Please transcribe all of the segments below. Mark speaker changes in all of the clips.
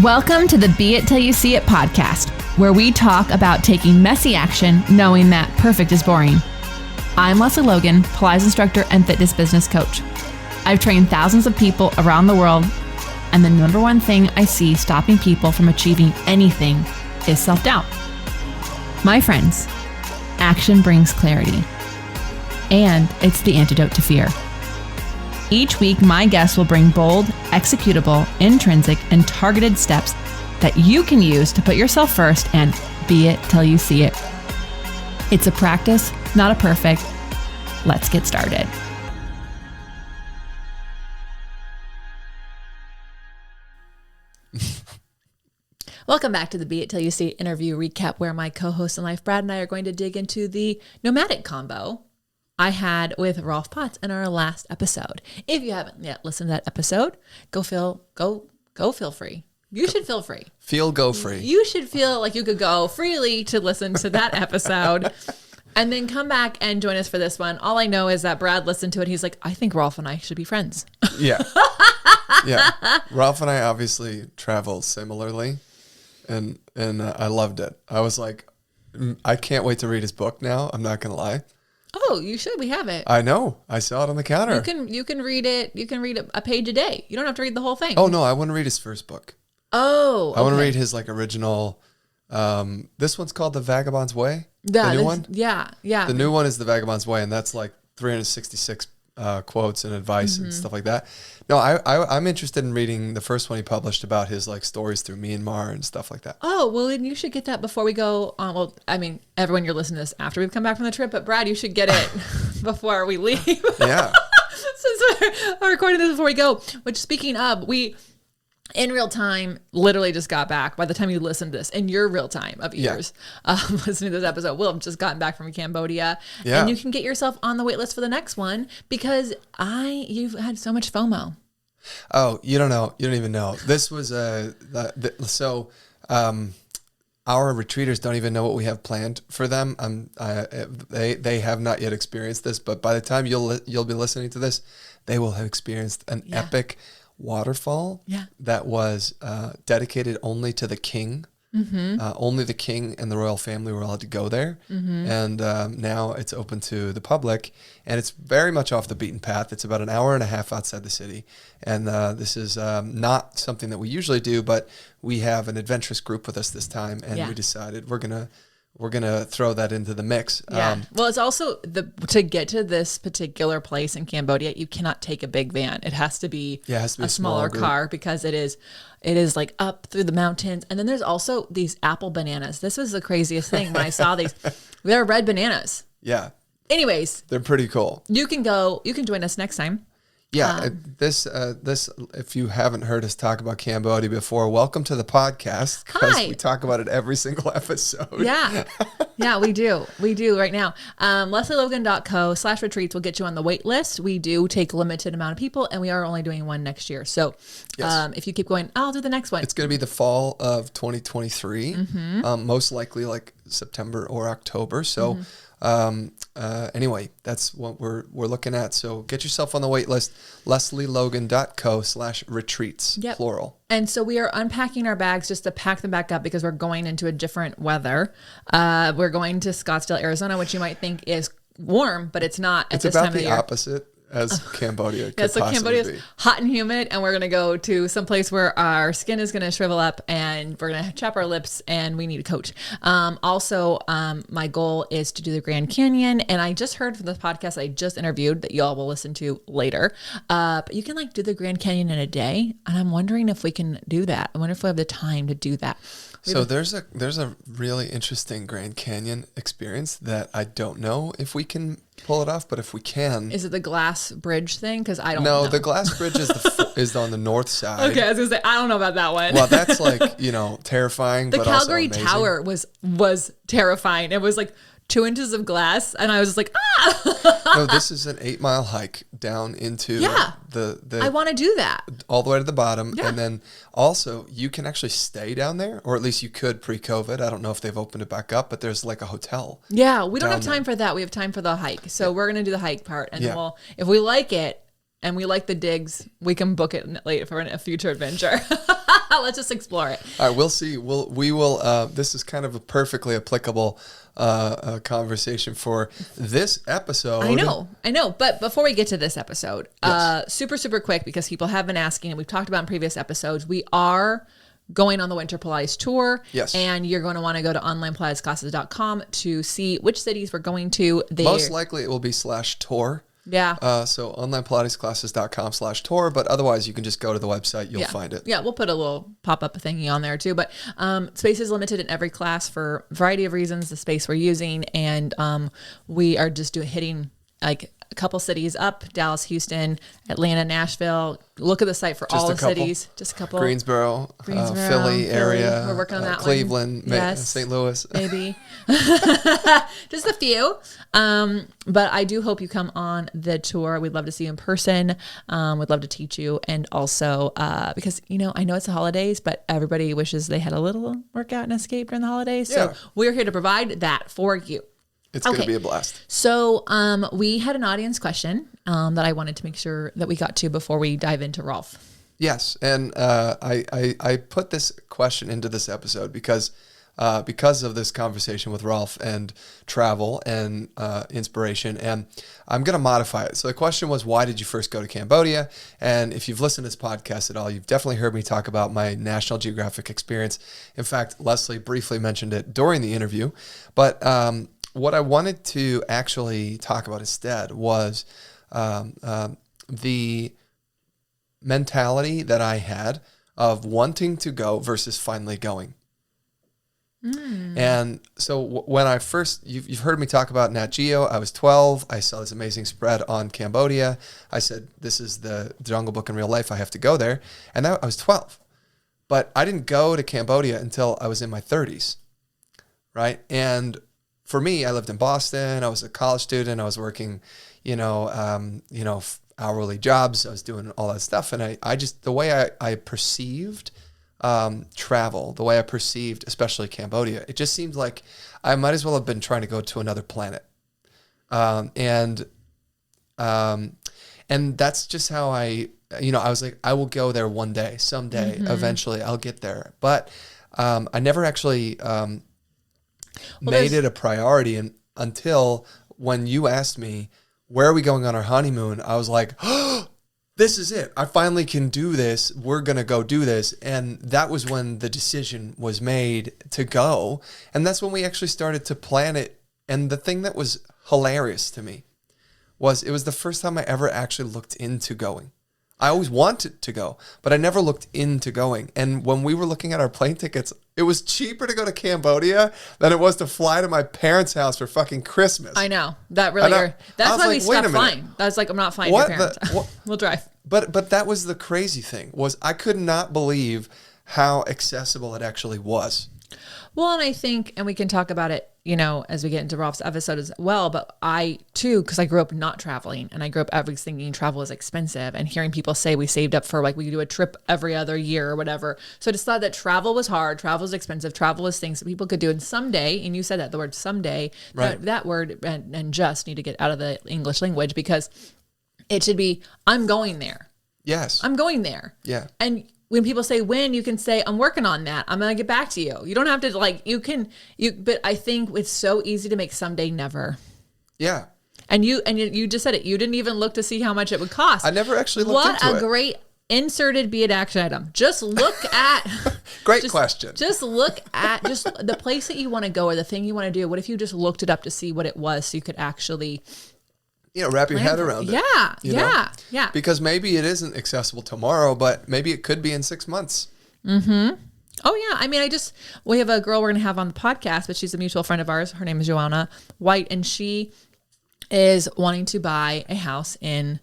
Speaker 1: Welcome to the Be It Till You See It podcast, where we talk about taking messy action, knowing that perfect is boring. I'm Lesley Logan, Pilates instructor and fitness business coach. I've trained thousands of people around the world, and the number one thing I see stopping people from achieving anything is self-doubt. My friends, action brings clarity, and it's the antidote to fear. Each week, my guests will bring bold, executable, intrinsic, and targeted steps that you can use to put yourself first and be it till you see it. It's a practice, not a perfect. Let's get started. Welcome back to the Be It Till You See It interview recap, where my co-host in life, Brad, and I are going to dig into the nomadic combo I had with Rolf Potts in our last episode. If you haven't yet listened to that episode, go feel free. You should feel free.
Speaker 2: Go free.
Speaker 1: You should feel like you could go freely to listen to that episode and then come back and join us for this one. All I know is that Brad listened to it. He's like, I think Rolf and I should be friends.
Speaker 2: Yeah. Rolf and I obviously travel similarly, and I loved it. I was like, I can't wait to read his book now. I'm not going to lie.
Speaker 1: Oh, you should. We have it.
Speaker 2: I know. I saw it on the counter.
Speaker 1: You can read it. You can read a page a day. You don't have to read the whole thing.
Speaker 2: Oh, no. I want to read his first book.
Speaker 1: Oh, okay.
Speaker 2: I want to read his original. This one's called The Vagabond's Way. The new one?
Speaker 1: Yeah.
Speaker 2: The new one is The Vagabond's Way, and that's like 366 quotes and advice and stuff like that. No, I'm interested in reading the first one he published about his stories through Myanmar and stuff like that.
Speaker 1: Oh, well, then you should get that before we go. Well, I mean, everyone, you're listening to this after we've come back from the trip, but Brad, you should get it before we leave.
Speaker 2: Yeah.
Speaker 1: Since we're recording this before we go, which, speaking of, we in real time literally just got back. By the time you listen to this, in your real time of yours, listening to this episode, we'll have just gotten back from Cambodia. Yeah. And you can get yourself on the wait list for the next one because you've had so much FOMO.
Speaker 2: Oh, you don't know. You don't even know. This was our retreaters don't even know what we have planned for them. They have not yet experienced this, but by the time you'll be listening to this, they will have experienced an epic waterfall that was dedicated only to the king. Only the king and the royal family were allowed to go there. And now it's open to the public, and it's very much off the beaten path. It's about an hour and a half outside the city. And this is not something that we usually do, but we have an adventurous group with us this time, and we decided we're gonna throw that into the mix.
Speaker 1: Yeah. Well, it's also to get to this particular place in Cambodia, you cannot take a big van. It has to be, a smaller car because it is like up through the mountains. And then there's also these apple bananas. This was the craziest thing when I saw these. They're red bananas.
Speaker 2: Yeah.
Speaker 1: Anyways,
Speaker 2: they're pretty cool.
Speaker 1: You can join us next time.
Speaker 2: Yeah, this if you haven't heard us talk about Cambodia before, welcome to the podcast, because we talk about it every single episode.
Speaker 1: Yeah, we do right now. LesleyLogan.co/retreats will get you on the wait list. We do take a limited amount of people, and we are only doing one next year. So if you keep going, I'll do the next one.
Speaker 2: It's going to be the fall of 2023, most likely like September or October. So anyway, that's what we're looking at. So get yourself on the wait list, LesleyLogan.co/retreats, plural. And
Speaker 1: so we are unpacking our bags just to pack them back up because we're going into a different weather. We're going to Scottsdale, Arizona, which you might think is warm, but it's not at this time of the year.
Speaker 2: It's about the opposite as Cambodia could possibly be.
Speaker 1: Cambodia is hot and humid, and we're going to go to some place where our skin is going to shrivel up, and we're going to chap our lips, and we need a coach. Also, my goal is to do the Grand Canyon, and I just heard from the podcast I just interviewed that y'all will listen to later. But you can do the Grand Canyon in a day, and I'm wondering if we can do that. I wonder if we have the time to do that.
Speaker 2: So there's a really interesting Grand Canyon experience that I don't know if we can pull it off, but if we can.
Speaker 1: Is it the glass bridge thing? Because I don't know.
Speaker 2: No, the glass bridge is on the north side.
Speaker 1: Okay, I was going to say, I don't know about that one.
Speaker 2: Well, that's terrifying, but also amazing.
Speaker 1: The Calgary Tower was terrifying. It was 2 inches of glass, and I was just like,
Speaker 2: No, this is an 8-mile hike down into the
Speaker 1: I want to do that.
Speaker 2: All the way to the bottom. Yeah. And then also you can actually stay down there, or at least you could pre-COVID. I don't know if they've opened it back up, but there's a hotel.
Speaker 1: Yeah, we don't have time for that. We have time for the hike. So we're going to do the hike part, and then if we like it and we like the digs, we can book it later for a future adventure. Let's just explore it.
Speaker 2: All right, we'll see. We will. This is kind of a perfectly applicable conversation for this episode.
Speaker 1: I know. But before we get to this episode,
Speaker 2: Yes.
Speaker 1: super quick, because people have been asking, and we've talked about in previous episodes, we are going on the Winter Pilates Tour.
Speaker 2: Yes.
Speaker 1: And you're going to want to go to onlinepilatesclasses.com to see which cities we're going to.
Speaker 2: Most likely it will be /tour.
Speaker 1: Yeah.
Speaker 2: So onlinepilatesclasses.com/tour, but otherwise you can just go to the website. You'll find it.
Speaker 1: Yeah, we'll put a little pop-up thingy on there too. But space is limited in every class for a variety of reasons, the space we're using. And we are just hitting like a couple cities up: Dallas, Houston, Atlanta, Nashville. Look at the site for all the cities. Just a couple.
Speaker 2: Greensboro, Philly area.
Speaker 1: We're working on that
Speaker 2: Cleveland,
Speaker 1: one. Yes.
Speaker 2: St. Louis.
Speaker 1: Maybe. Just a few. But I do hope you come on the tour. We'd love to see you in person. We'd love to teach you. And also, because, I know it's the holidays, but everybody wishes they had a little workout and escape during the holidays.
Speaker 2: Yeah.
Speaker 1: So we're here to provide that for you.
Speaker 2: It's going to be a blast.
Speaker 1: So we had an audience question that I wanted to make sure that we got to before we dive into Rolf.
Speaker 2: Yes, and I put this question into this episode because of this conversation with Rolf and travel and inspiration, and I'm going to modify it. So the question was, why did you first go to Cambodia? And if you've listened to this podcast at all, you've definitely heard me talk about my National Geographic experience. In fact, Lesley briefly mentioned it during the interview, but what I wanted to actually talk about instead was the mentality that I had of wanting to go versus finally going. And so when I first, you've heard me talk about Nat Geo, I was 12. I saw this amazing spread on Cambodia. I said, this is the Jungle Book in real life. I have to go there. And I was 12. But I didn't go to Cambodia until I was in my 30s, right? And for me, I lived in Boston. I was a college student. I was working, hourly jobs. I was doing all that stuff. And I just, the way I perceived travel, the way I perceived, especially Cambodia, it just seemed like I might as well have been trying to go to another planet. And that's just how I was like, I will go there one day, someday, eventually I'll get there. But I never actually made it a priority until when you asked me, where are we going on our honeymoon? I was like, oh, this is it. I finally can do this. We're going to go do this. And that was when the decision was made to go. And that's when we actually started to plan it. And the thing that was hilarious to me was it was the first time I ever actually looked into going. I always wanted to go, but I never looked into going. And when we were looking at our plane tickets, it was cheaper to go to Cambodia than it was to fly to my parents' house for fucking Christmas.
Speaker 1: I know. That really, that's why we stopped flying. I was like, I'm not flying to your parents. We'll drive.
Speaker 2: But that was the crazy thing, was I could not believe how accessible it actually was.
Speaker 1: Well, and I think, and we can talk about it, as we get into Rolf's episode as well, but I too, because I grew up not traveling, and I grew up always thinking travel is expensive, and hearing people say we saved up for, like, we do a trip every other year or whatever. So I just thought that travel was hard, travel is expensive, travel is things that people could do. And someday, and you said that, the word someday,
Speaker 2: right.
Speaker 1: that word and just need to get out of the English language, because it should be, I'm going there.
Speaker 2: Yes.
Speaker 1: I'm going there.
Speaker 2: Yeah.
Speaker 1: And when people say when, you can say, I'm working on that. I'm going to get back to you. You don't have to but I think it's so easy to make someday never.
Speaker 2: Yeah.
Speaker 1: And you just said it. You didn't even look to see how much it would cost.
Speaker 2: I never actually looked into it.
Speaker 1: What a great inserted be it action item. Just look at.
Speaker 2: Great question.
Speaker 1: Just look at just the place that you want to go or the thing you want to do. What if you just looked it up to see what it was so you could actually
Speaker 2: wrap your head around it.
Speaker 1: Yeah.
Speaker 2: Because maybe it isn't accessible tomorrow, but maybe it could be in 6 months.
Speaker 1: Mm-hmm. Oh yeah. I mean, we have a girl we're going to have on the podcast, but she's a mutual friend of ours. Her name is Joanna White, and she is wanting to buy a house in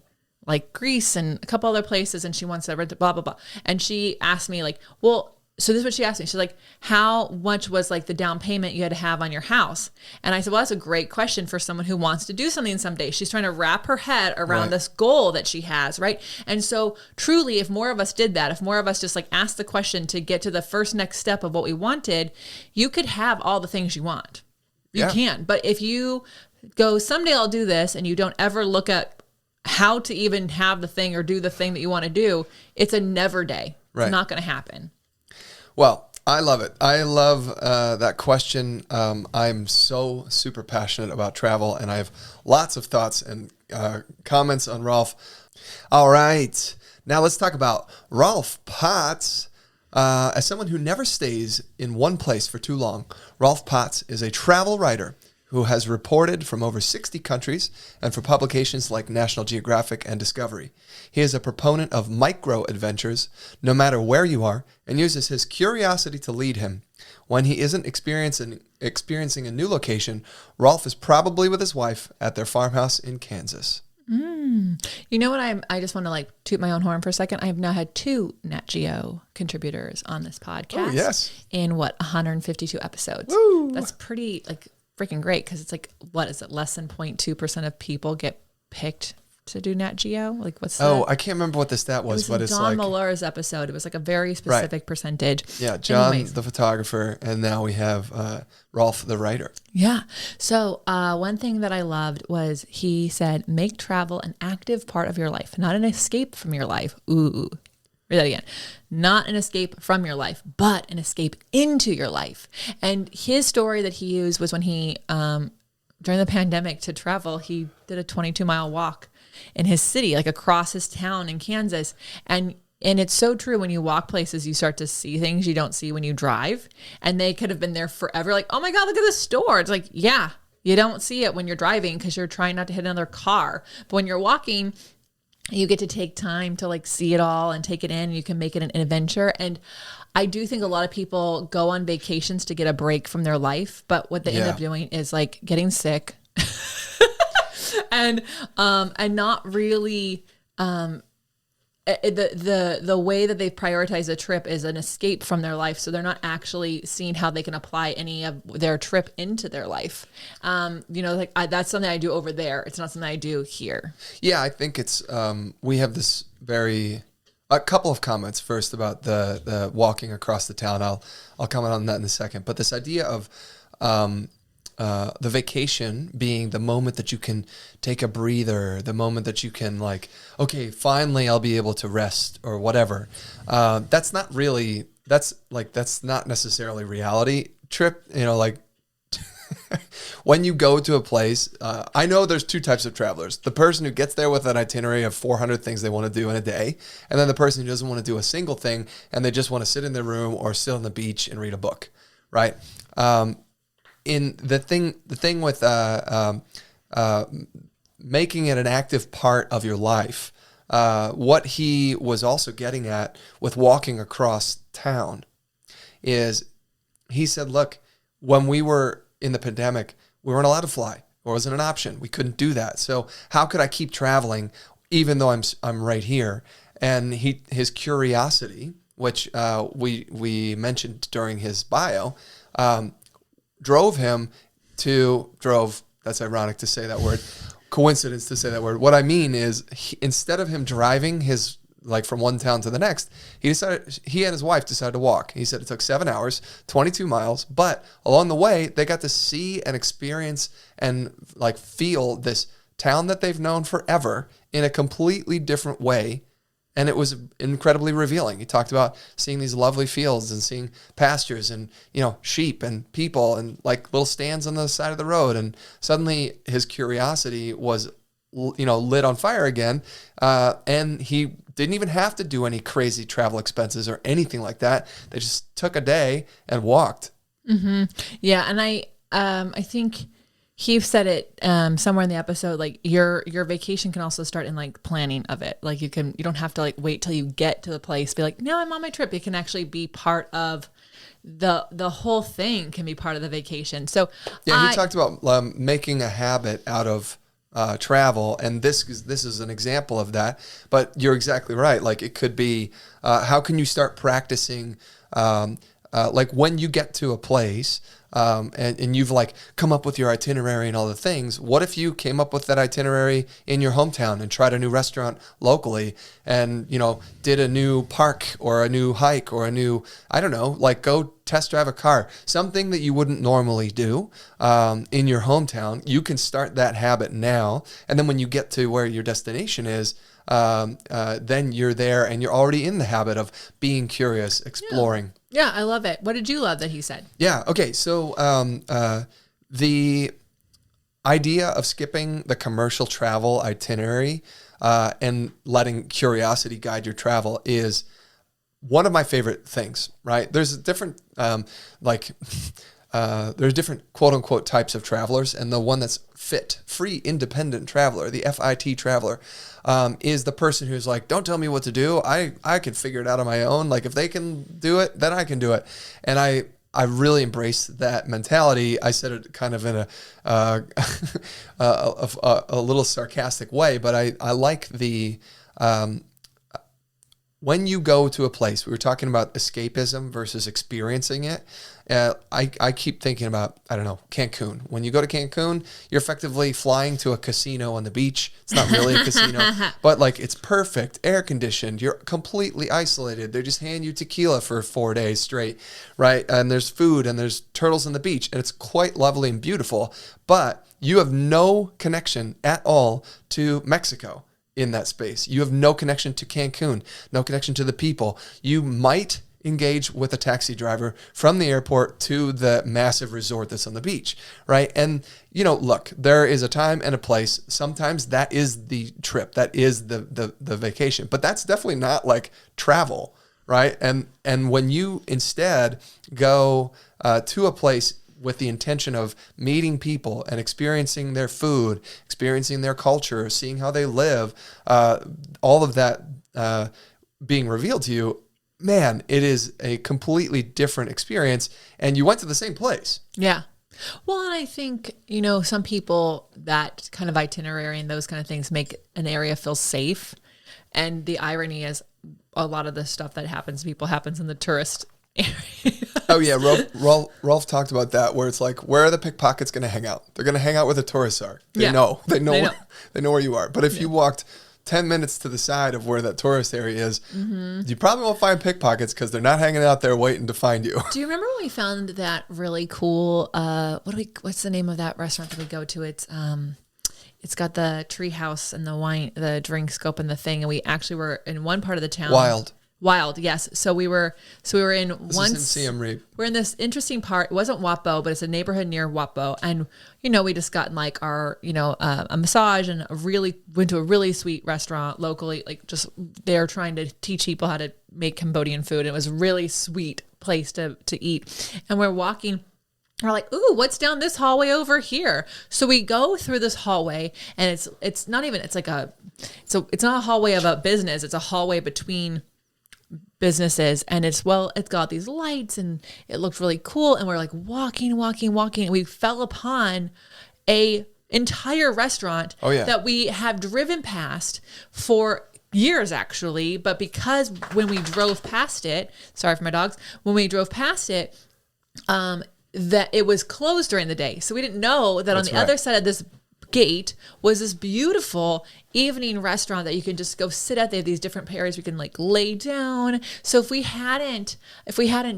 Speaker 1: like Greece and a couple other places, and she wants to rent it, blah, blah, blah. And she asked me like, well, so this is what she asked me. She's like, how much was like the down payment you had to have on your house? And I said, well, that's a great question for someone who wants to do something someday. She's trying to wrap her head around this goal that she has, right? And so truly, if more of us did that, if more of us just like asked the question to get to the first next step of what we wanted, you could have all the things you want. You can. But if you go, someday I'll do this, and you don't ever look at how to even have the thing or do the thing that you want to do, it's a never day. It's not going to happen.
Speaker 2: Well, I love it. I love that question. I'm so super passionate about travel, and I have lots of thoughts and comments on Rolf. All right. Now let's talk about Rolf Potts. As someone who never stays in one place for too long, Rolf Potts is a travel writer who has reported from over 60 countries and for publications like National Geographic and Discovery. He is a proponent of micro adventures, no matter where you are, and uses his curiosity to lead him. When he isn't experiencing a new location, Rolf is probably with his wife at their farmhouse in Kansas.
Speaker 1: You know what? I just want to like toot my own horn for a second. I have now had 2 Nat Geo contributors on this podcast.
Speaker 2: Oh, yes.
Speaker 1: In 152 episodes.
Speaker 2: Woo.
Speaker 1: That's pretty like freaking great, because it's like, what is it? Less than 0.2% of people get picked to do Nat Geo. Like, what's that?
Speaker 2: Oh, I can't remember what the stat was, but it's
Speaker 1: Don
Speaker 2: like
Speaker 1: Malura's episode. It was like a very specific percentage.
Speaker 2: Yeah, John,
Speaker 1: Anyways.
Speaker 2: the photographer, and now we have Rolf, the writer.
Speaker 1: Yeah. So one thing that I loved was he said, make travel an active part of your life, not an escape from your life. Ooh. Read that again. Not an escape from your life, but an escape into your life. And his story that he used was when he, during the pandemic to travel, he did a 22-mile walk in his city, like across his town in Kansas. And it's so true. When you walk places, you start to see things you don't see when you drive. And they could have been there forever. Like, oh my God, look at this store. It's like, yeah, you don't see it when you're driving because you're trying not to hit another car. But when you're walking, you get to take time to like see it all and take it in. You can make it an adventure. And I do think a lot of people go on vacations to get a break from their life, but what they end up doing is like getting sick and not really, the way that they prioritize a trip is an escape from their life. So they're not actually seeing how they can apply any of their trip into their life. Like that's something I do over there. It's not something I do here.
Speaker 2: Yeah, I think it's, we have this a couple of comments first about the walking across the town. I'll comment on that in a second. But this idea of the vacation being the moment that you can take a breather, the moment that you can like, okay, finally I'll be able to rest or whatever. That's not necessarily reality. Trip, like when you go to a place, I know there's 2 types of travelers. The person who gets there with an itinerary of 400 things they want to do in a day, and then the person who doesn't want to do a single thing and they just want to sit in their room or sit on the beach and read a book, right? In the thing with making it an active part of your life, what he was also getting at with walking across town is he said, look, when we were in the pandemic, we weren't allowed to fly. It wasn't an option. We couldn't do that. So how could I keep traveling even though I'm right here? And his curiosity, which we mentioned during his bio, drove, that's ironic to say that word, coincidence to say that word. What I mean is instead of him driving from one town to the next, he and his wife decided to walk. He said it took 7 hours, 22 miles, but along the way, they got to see and experience and like feel this town that they've known forever in a completely different way. And it was incredibly revealing. He talked about seeing these lovely fields and seeing pastures and, sheep and people and like little stands on the side of the road. And suddenly his curiosity was, lit on fire again. And he didn't even have to do any crazy travel expenses or anything like that. They just took a day and walked.
Speaker 1: Mm-hmm. Yeah. And I think he said it somewhere in the episode, like your vacation can also start in like planning of it. Like you don't have to like wait till you get to the place, be like, no, I'm on my trip. It can actually be part of the whole thing can be part of the vacation. So
Speaker 2: yeah, he talked about making a habit out of travel, and this is an example of that. But you're exactly right. Like it could be, how can you start practicing? Like when you get to a place, and you've like come up with your itinerary and all the things. What if you came up with that itinerary in your hometown and tried a new restaurant locally and, did a new park or a new hike or a new, I don't know, like go test drive a car, something that you wouldn't normally do in your hometown. You can start that habit now. And then when you get to where your destination is, then you're there and you're already in the habit of being curious, exploring.
Speaker 1: Yeah, I love it. What did you love that he said?
Speaker 2: Yeah. Okay. So the idea of skipping the commercial travel itinerary and letting curiosity guide your travel is one of my favorite things, right? There's different, there's different quote unquote types of travelers. And the one that's free, independent traveler, the FIT traveler, is the person who's like, don't tell me what to do. I can figure it out on my own. Like if they can do it, then I can do it. And I really embrace that mentality. I said it kind of in a little sarcastic way, but I like the, when you go to a place, we were talking about escapism versus experiencing it. I keep thinking about, I don't know, Cancun. When you go to Cancun, you're effectively flying to a casino on the beach. It's not really a casino, but like it's perfect, air conditioned. You're completely isolated. They just hand you tequila for 4 days straight, right? And there's food and there's turtles on the beach, and it's quite lovely and beautiful. But you have no connection at all to Mexico in that space. You have no connection to Cancun, no connection to the people. You might engage with a taxi driver from the airport to the massive resort that's on the beach, right? And, look, there is a time and a place. Sometimes that is the trip. That is the vacation. But that's definitely not like travel, right? And when you instead go to a place with the intention of meeting people and experiencing their food, experiencing their culture, seeing how they live, all of that being revealed to you, man, it is a completely different experience. And you went to the same place.
Speaker 1: Yeah. Well, and I think, some people, that kind of itinerary and those kind of things make an area feel safe. And the irony is a lot of the stuff that happens to people happens in the tourist area.
Speaker 2: Oh yeah, Rolf talked about that, where it's like, where are the pickpockets going to hang out? They're going to hang out where the tourists are. They know where you are. But if you walked 10 minutes to the side of where that tourist area is, you probably won't find pickpockets because they're not hanging out there waiting to find you.
Speaker 1: Do you remember when we found that really cool, what's the name of that restaurant that we go to? It's got the tree house and the wine, the drink scope and the thing. And we actually were in one part of the town. Wild, yes. So we were in one. This is in Siem Reap. We're in this interesting part. It wasn't Wapo, but it's a neighborhood near Wapo, and we just got like our a massage and went to a really sweet restaurant locally. Like just they're trying to teach people how to make Cambodian food. It was a really sweet place to eat, and we're walking. We're like, ooh, what's down this hallway over here? So we go through this hallway, and it's not a hallway of a business. It's a hallway between businesses, and it's got these lights, and it looked really cool. And we're like walking, and we fell upon a entire restaurant that we have driven past for years actually, but because when we drove past it, sorry for my dogs, that it was closed during the day. So we didn't know that on the other side of this gate was this beautiful evening restaurant that you can just go sit at. They have these different areas we can like lay down. So if we hadn't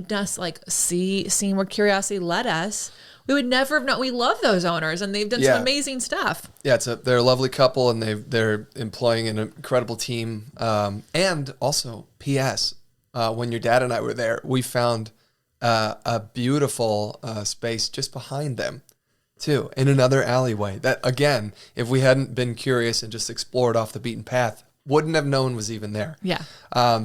Speaker 1: just like seen where curiosity led us, we would never have known. We love those owners, and they've done some amazing stuff. Yeah,
Speaker 2: they're a lovely couple, and they're employing an incredible team. And also, P.S. When your dad and I were there, we found a beautiful space just behind them, too, in another alleyway that, again, if we hadn't been curious and just explored off the beaten path, wouldn't have known was even there.
Speaker 1: Yeah.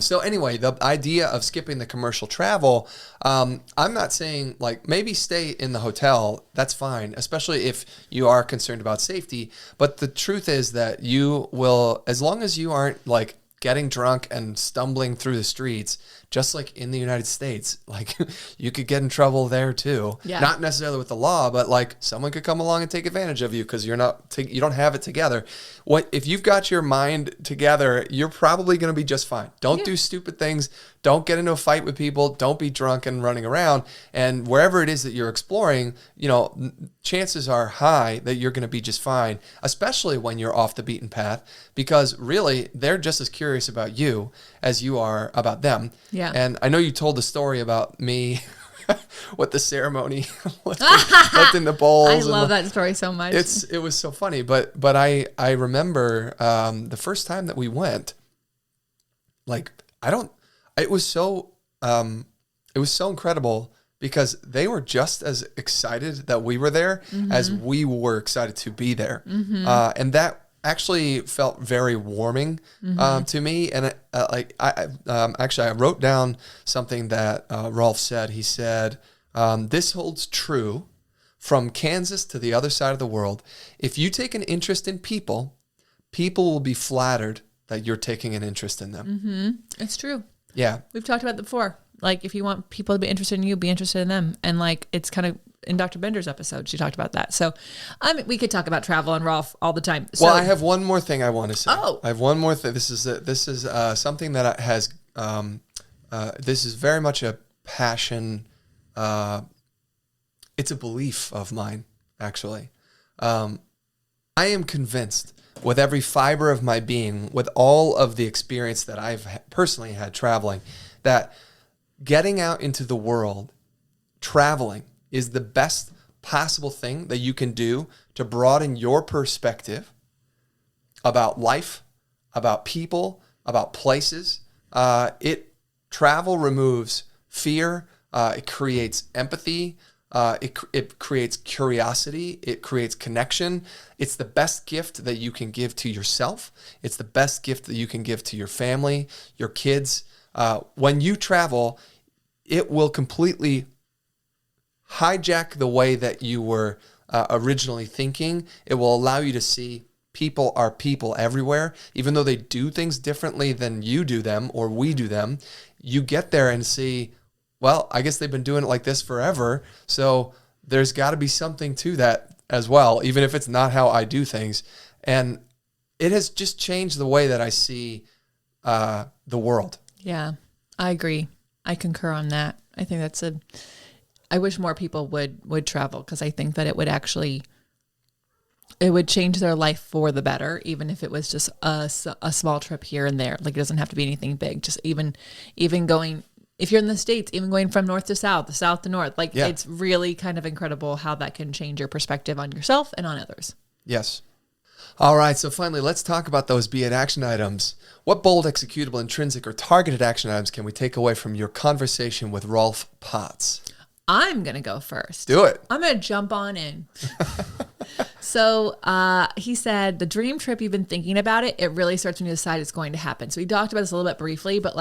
Speaker 2: So anyway, the idea of skipping the commercial travel, I'm not saying like maybe stay in the hotel. That's fine, especially if you are concerned about safety. But the truth is that you will, as long as you aren't like getting drunk and stumbling through the streets, just like in the United States, like you could get in trouble there too.
Speaker 1: Yeah.
Speaker 2: Not necessarily with the law, but like someone could come along and take advantage of you because you don't have it together. If you've got your mind together, you're probably going to be just fine. Don't do stupid things. Don't get into a fight with people. Don't be drunk and running around. And wherever it is that you're exploring, chances are high that you're going to be just fine, especially when you're off the beaten path, because really they're just as curious about you as you are about them.
Speaker 1: Yeah.
Speaker 2: And I know you told the story about me with the ceremony, lifting the bowls.
Speaker 1: I love that story so much.
Speaker 2: It was so funny, but I remember the first time that we went, like it was so incredible because they were just as excited that we were there as we were excited to be there, and that actually felt very warming to me. And I wrote down something that Rolf said. He said, "This holds true from Kansas to the other side of the world. If you take an interest in people, people will be flattered that you're taking an interest in them."
Speaker 1: It's true.
Speaker 2: Yeah,
Speaker 1: we've talked about that before. Like, if you want people to be interested in you, be interested in them. And like, it's kind of in Dr. Bender's episode, she talked about that. So, we could talk about travel and Rolf all the time. So,
Speaker 2: well, I have one more thing I want to say.
Speaker 1: Oh,
Speaker 2: I have one more thing. This is something that has. This is very much a passion. It's a belief of mine, actually. I am convinced with every fiber of my being, with all of the experience that I've personally had traveling, that getting out into the world, traveling, is the best possible thing that you can do to broaden your perspective about life, about people, about places. Travel removes fear. It creates empathy. It creates curiosity. It creates connection. It's the best gift that you can give to yourself. It's the best gift that you can give to your family, your kids. When you travel, it will completely hijack the way that you were originally thinking. It will allow you to see people are people everywhere. Even though they do things differently than you do them or we do them, you get there and see, well, I guess they've been doing it like this forever. So there's got to be something to that as well, even if it's not how I do things. And it has just changed the way that I see the world.
Speaker 1: Yeah, I agree. I concur on that. I think I wish more people would travel, because I think that it would change their life for the better, even if it was just a small trip here and there. Like, it doesn't have to be anything big. Just even going, if you're in the States, even going from north to south to north, It's really kind of incredible how that can change your perspective on yourself and on others.
Speaker 2: Yes. All right, so finally, let's talk about those beit action items. What bold, executable, intrinsic, or targeted action items can we take away from your conversation with Rolf Potts?
Speaker 1: I'm going to go first.
Speaker 2: Do it.
Speaker 1: I'm going to jump on in. So he said, the dream trip, you've been thinking about it, it really starts when you decide it's going to happen. So we talked about this a little bit briefly, but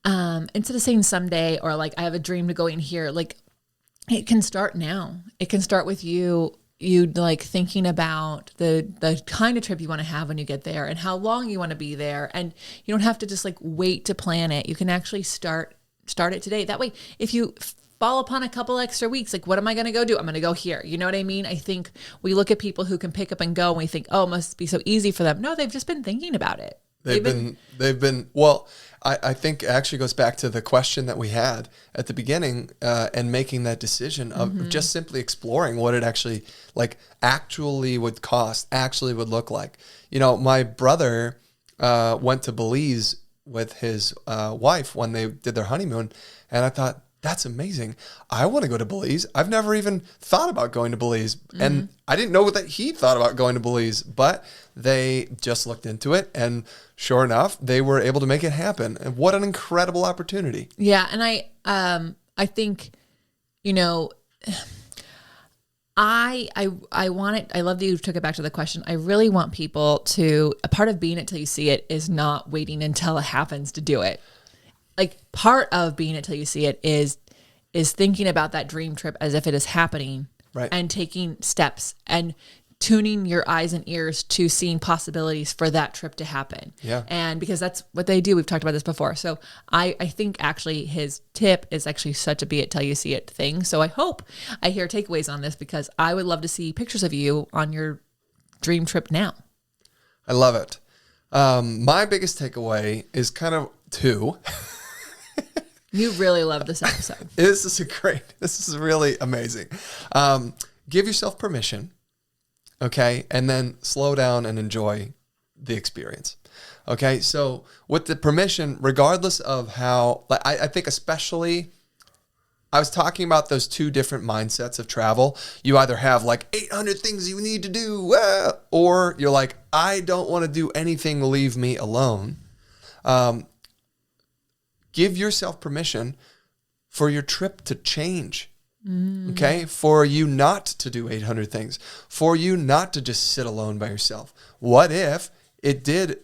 Speaker 1: instead of saying someday, or I have a dream to go in here, it can start now. It can start with you thinking about the kind of trip you want to have when you get there and how long you want to be there. And you don't have to just wait to plan it. You can actually start it today. That way, if you fall upon a couple extra weeks, what am I going to go do? I'm going to go here. You know what I mean? I think we look at people who can pick up and go and we think, oh, it must be so easy for them. No, they've just been thinking about it.
Speaker 2: Well, I think it actually goes back to the question that we had at the beginning, and making that decision of just simply exploring what it actually would cost, actually would look like. My brother went to Belize with his wife when they did their honeymoon, and I thought, that's amazing. I want to go to Belize. I've never even thought about going to Belize. And I didn't know that he thought about going to Belize, but they just looked into it. And sure enough, they were able to make it happen. And what an incredible opportunity.
Speaker 1: Yeah. And I think, I want it. I love that you took it back to the question. I really want people to, a part of being it till you see it is not waiting until it happens to do it. Part of being it till you see it is thinking about that dream trip as if it is happening,
Speaker 2: right? And
Speaker 1: taking steps and tuning your eyes and ears to seeing possibilities for that trip to happen.
Speaker 2: Yeah.
Speaker 1: And because that's what they do. We've talked about this before. So I think actually his tip is actually such a be it till you see it thing. So I hope I hear takeaways on this, because I would love to see pictures of you on your dream trip now.
Speaker 2: I love it. My biggest takeaway is kind of two.
Speaker 1: You really love this episode.
Speaker 2: This is really amazing. Give yourself permission, okay? And then slow down and enjoy the experience, okay? So with the permission, regardless of how, I think especially I was talking about those two different mindsets of travel. You either have like 800 things you need to do, or you're like, I don't want to do anything, leave me alone. Give yourself permission for your trip to change. Okay? For you not to do 800 things, for you not to just sit alone by yourself. What if it did,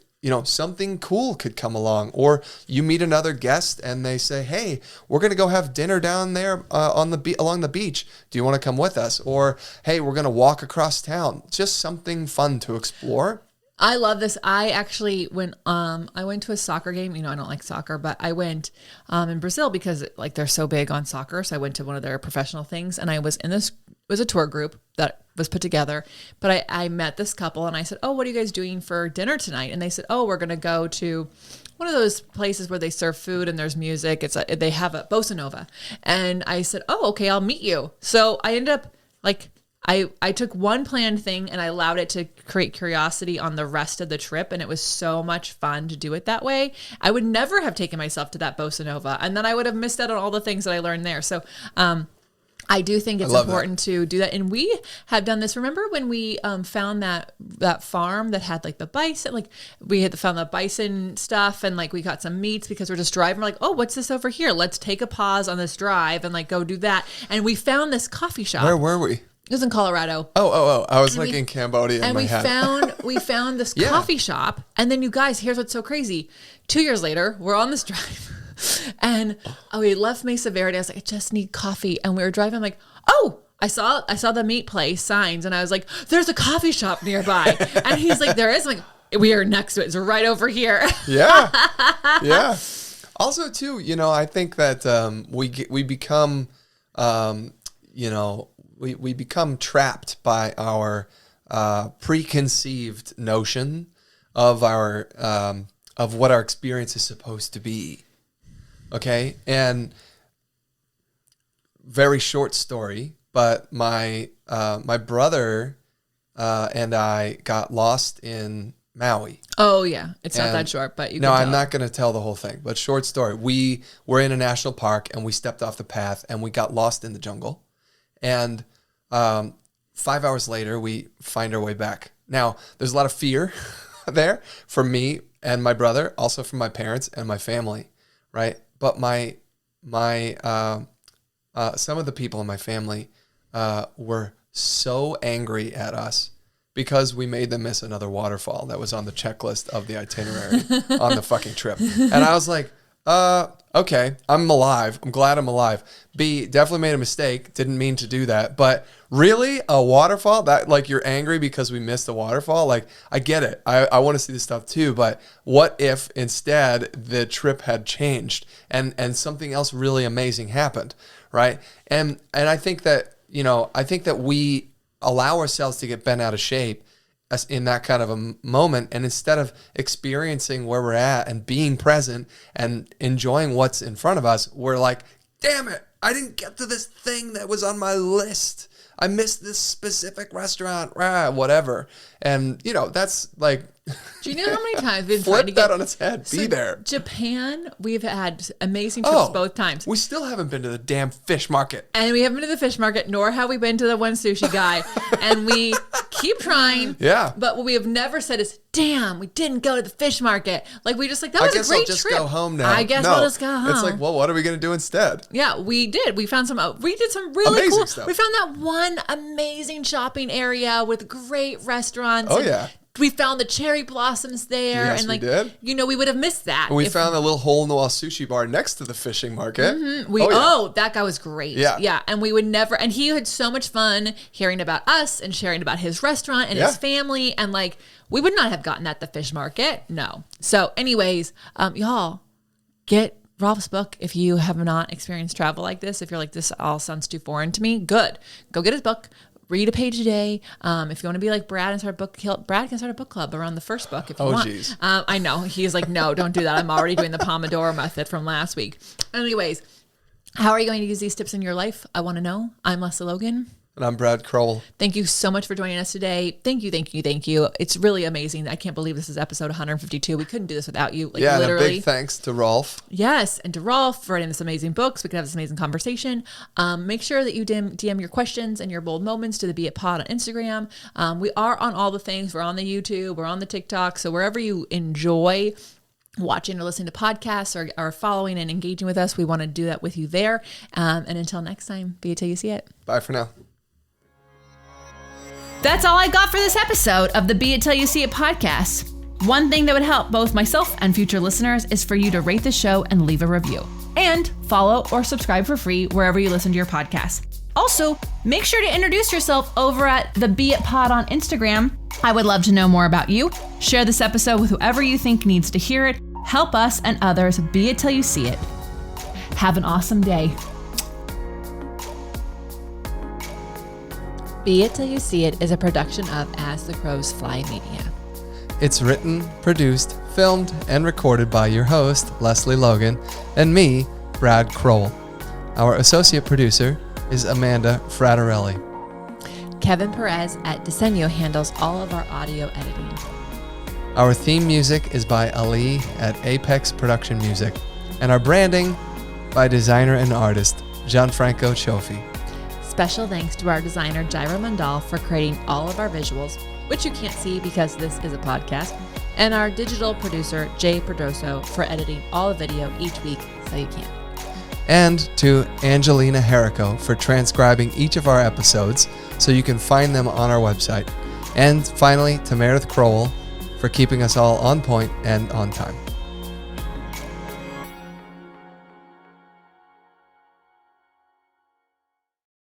Speaker 2: something cool could come along, or you meet another guest and they say, hey, we're going to go have dinner down there along the beach. Do you want to come with us? Or, hey, we're going to walk across town. Just something fun to explore.
Speaker 1: I love this. I actually went to a soccer game. I don't like soccer, but I went in Brazil because they're so big on soccer. So I went to one of their professional things, and I was in this, it was a tour group that was put together, but I met this couple and I said, oh, what are you guys doing for dinner tonight? And they said, oh, we're going to go to one of those places where they serve food and there's music. They have a bossa nova. And I said, oh, okay, I'll meet you. So I ended up I took one planned thing and I allowed it to create curiosity on the rest of the trip. And it was so much fun to do it that way. I would never have taken myself to that bossa nova. And then I would have missed out on all the things that I learned there. So, I do think it's important to do that. And we have done this. Remember when we found that farm that had the bison, we had found the bison stuff and we got some meats because we're just driving. We're like, oh, what's this over here? Let's take a pause on this drive and go do that. And we found this coffee shop.
Speaker 2: Where were we?
Speaker 1: It was in Colorado.
Speaker 2: Oh. I was in Cambodia in my head.
Speaker 1: And we found this coffee shop. And then you guys, here's what's so crazy. 2 years later, we're on this drive. And we left Mesa Verde. I was like, I just need coffee. And we were driving. I'm like, oh, I saw the meat place signs. And I was like, there's a coffee shop nearby. And he's like, there is. I'm like, we are next to it. It's right over here.
Speaker 2: Yeah. Yeah. Also, too, I think that we become, we become trapped by our preconceived notion of of what our experience is supposed to be. Okay, and very short story, but my brother and I got lost in Maui.
Speaker 1: Oh yeah, it's not that short, but you can
Speaker 2: No,
Speaker 1: tell.
Speaker 2: I'm not going to tell the whole thing, but short story. We were in a national park and we stepped off the path and we got lost in the jungle. And 5 hours later, we find our way back. Now, there's a lot of fear there for me and my brother, also from my parents and my family, right? But some of the people in my family were so angry at us because we made them miss another waterfall that was on the checklist of the itinerary on the fucking trip. And I was like, okay, I'm alive. I'm glad I'm alive. B, definitely made a mistake. Didn't mean to do that. But really, a waterfall? That you're angry because we missed a waterfall? I get it. I want to see this stuff too. But what if instead the trip had changed and something else really amazing happened, right? And I think that, we allow ourselves to get bent out of shape in that kind of a moment, and instead of experiencing where we're at and being present and enjoying what's in front of us, we're like, damn it, I didn't get to this thing that was on my list. I missed this specific restaurant, whatever. And, that's
Speaker 1: do you know how many times we've
Speaker 2: flip that on its head? Be there.
Speaker 1: Japan, we've had amazing trips both times.
Speaker 2: We still haven't been to the damn fish market.
Speaker 1: And we haven't been to the fish market, nor have we been to the one sushi guy. And we keep trying.
Speaker 2: Yeah.
Speaker 1: But what we have never said is, damn, we didn't go to the fish market. That was a great trip.
Speaker 2: I guess I'll just go home now.
Speaker 1: I guess we'll just go home.
Speaker 2: It's well, what are we going to do instead?
Speaker 1: Yeah, we did. We found we did some really
Speaker 2: amazing
Speaker 1: cool
Speaker 2: stuff.
Speaker 1: We found that one amazing shopping area with great restaurants.
Speaker 2: Oh, yeah.
Speaker 1: We found the cherry blossoms there.
Speaker 2: Yes,
Speaker 1: and
Speaker 2: we did.
Speaker 1: We would have missed that.
Speaker 2: And we found a little hole-in-the-wall sushi bar next to the fishing market.
Speaker 1: Mm-hmm. That guy was great.
Speaker 2: Yeah.
Speaker 1: Yeah. And we would never, and he had so much fun hearing about us and sharing about his restaurant and his family. And we would not have gotten that at the fish market. No. So anyways, y'all get Rolf's book. If you have not experienced travel like this, if you're like, this all sounds too foreign to me, good. Go get his book. Read a page a day. If you want to be like Brad and start a book, Brad can start a book club around the first book if you want. Oh, geez. I know. He's like, no, don't do that. I'm already doing the Pomodoro method from last week. Anyways, how are you going to use these tips in your life? I want to know. I'm Lesley Logan.
Speaker 2: And I'm Brad Crowell.
Speaker 1: Thank you so much for joining us today. Thank you, thank you, thank you. It's really amazing. I can't believe this is episode 152. We couldn't do this without you.
Speaker 2: Literally. And a big thanks to Rolf.
Speaker 1: Yes, and to Rolf for writing this amazing book so we could have this amazing conversation. Make sure that you DM your questions and your bold moments to the Be It Pod on Instagram. We are on all the things. We're on the YouTube. We're on the TikTok. So wherever you enjoy watching or listening to podcasts or following and engaging with us, we want to do that with you there. And until next time, be it till you see it.
Speaker 2: Bye for now.
Speaker 1: That's all I got for this episode of the Be It Till You See It podcast. One thing that would help both myself and future listeners is for you to rate the show and leave a review. And follow or subscribe for free wherever you listen to your podcast. Also, make sure to introduce yourself over at the Be It Pod on Instagram. I would love to know more about you. Share this episode with whoever you think needs to hear it. Help us and others be it till you see it. Have an awesome day. Be It Till You See It is a production of As the Crows Fly Media.
Speaker 2: It's written, produced, filmed, and recorded by your host, Lesley Logan, and me, Brad Crowell. Our associate producer is Amanda Fraterelli.
Speaker 1: Kevin Perez at Disenyo handles all of our audio editing.
Speaker 2: Our theme music is by Ali at Apex Production Music, and our branding by designer and artist Gianfranco Cioffi.
Speaker 1: Special thanks to our designer Jairo Mandal for creating all of our visuals, which you can't see because this is a podcast, and our digital producer Jay Pedroso for editing all the video each week so you can.
Speaker 2: And to Angelina Herrico for transcribing each of our episodes so you can find them on our website. And finally, to Meredith Crowell for keeping us all on point and on time.